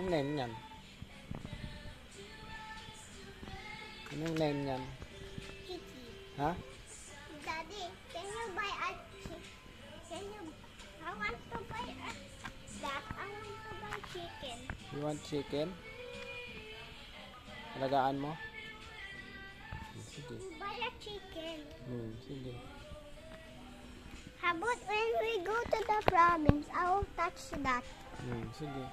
Anong name niyan? Anong name niyan? Kiki. Ha? Daddy, can you buy a chicken? I want to buy that. I want to buy chicken. You want chicken? Alagaan mo? Sige. Buy a chicken. Sige. How about when we go to the province, I will touch that. Sige.